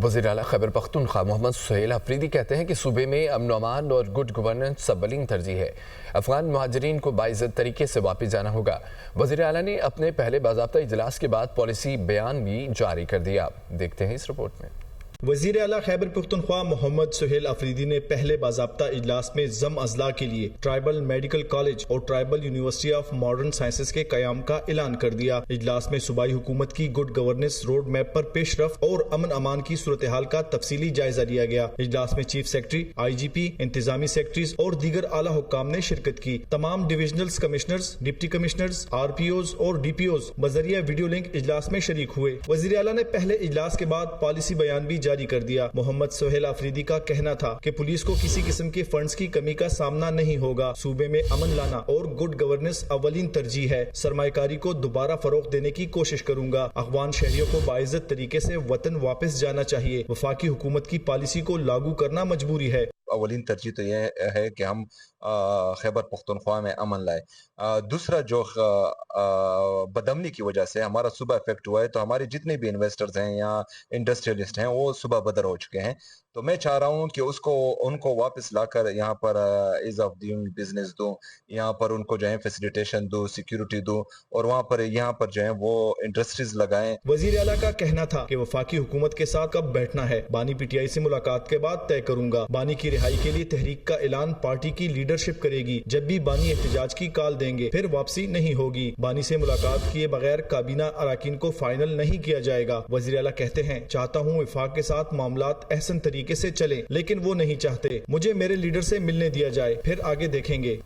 وزیر اعلیٰ خیبر پختونخوا محمد سہیل آفریدی کہتے ہیں کہ صوبے میں امن و امان اور گڈ گورننس اولین ترجیح ہے۔ افغان مہاجرین کو باعزت طریقے سے واپس جانا ہوگا۔ وزیر اعلیٰ نے اپنے پہلے باضابطہ اجلاس کے بعد پالیسی بیان بھی جاری کر دیا۔ دیکھتے ہیں اس رپورٹ میں۔ وزیر اعلیٰ خیبر پختونخوا محمد سہیل آفریدی نے پہلے باضابطہ اجلاس میں ضم اضلاع کے لیے ٹرائبل میڈیکل کالج اور tribal university of modern sciences کے قیام کا اعلان کر دیا۔ اجلاس میں صوبائی حکومت کی گڈ گورننس روڈ میپ پر پیش رفت اور امن امان کی صورتحال کا تفصیلی جائزہ لیا گیا۔ اجلاس میں چیف سیکرٹری، آئی جی پی، انتظامی سیکرٹریز اور دیگر اعلیٰ حکام نے شرکت کی۔ تمام divisional commissioners, deputy commissioners, R P Os اور ڈی پی اوز بذریعہ ویڈیو لنک اجلاس میں شریک ہوئے۔ وزیر اعلیٰ نے پہلے اجلاس کے بعد پالیسی بیان بھی جاری کر دیا۔ محمد سہیل آفریدی کا کہنا تھا کہ پولیس کو کسی قسم کے فنڈز کی کمی کا سامنا نہیں ہوگا۔ صوبے میں امن لانا اور گڈ گورننس اولین ترجیح ہے۔ سرمایہ کاری کو دوبارہ فروغ دینے کی کوشش کروں گا۔ افغان شہریوں کو باعزت طریقے سے وطن واپس جانا چاہیے۔ وفاقی حکومت کی پالیسی کو لاگو کرنا مجبوری ہے۔ اولین ترجیح تو یہ ہے کہ ہم خیبر پختونخوا میں امن لائے۔ دوسرا جو بدامنی کی وجہ سے ہمارا صوبہ افیکٹ ہوا ہے، تو ہمارے جتنے بھی انویسٹرز ہیں یا انڈسٹریلسٹ ہیں وہ صوبہ بدر ہو چکے ہیں۔ تو میں چاہ رہا ہوں کہ ان کو واپس لا کر یہاں پر ایز آف ڈوئنگ بزنس دوں، یہاں پر ان کو جو ہے فیسیلیٹیشن دوں، سیکیورٹی دوں، اور وہاں پر یہاں پر جو ہے وہ انڈسٹریز لگائیں۔ وزیر اعلیٰ کا کہنا تھا کہ وفاقی حکومت کے ساتھ کب بیٹھنا ہے بانی پی ٹی آئی سے ملاقات کے بعد طے کروں گا۔ بانی کی رہائی کے لیے تحریک کا اعلان پارٹی کی لیڈرشپ کرے گی۔ جب بھی بانی احتجاج کی کال دیں گے پھر واپسی نہیں ہوگی۔ بانی سے ملاقات کیے بغیر کابینہ اراکین کو فائنل نہیں کیا جائے گا۔ وزیر اعلیٰ کہتے ہیں، چاہتا ہوں وفاق کے ساتھ معاملات احسن طریقے سے چلیں، لیکن وہ نہیں چاہتے۔ مجھے میرے لیڈر سے ملنے دیا جائے، پھر آگے دیکھیں گے۔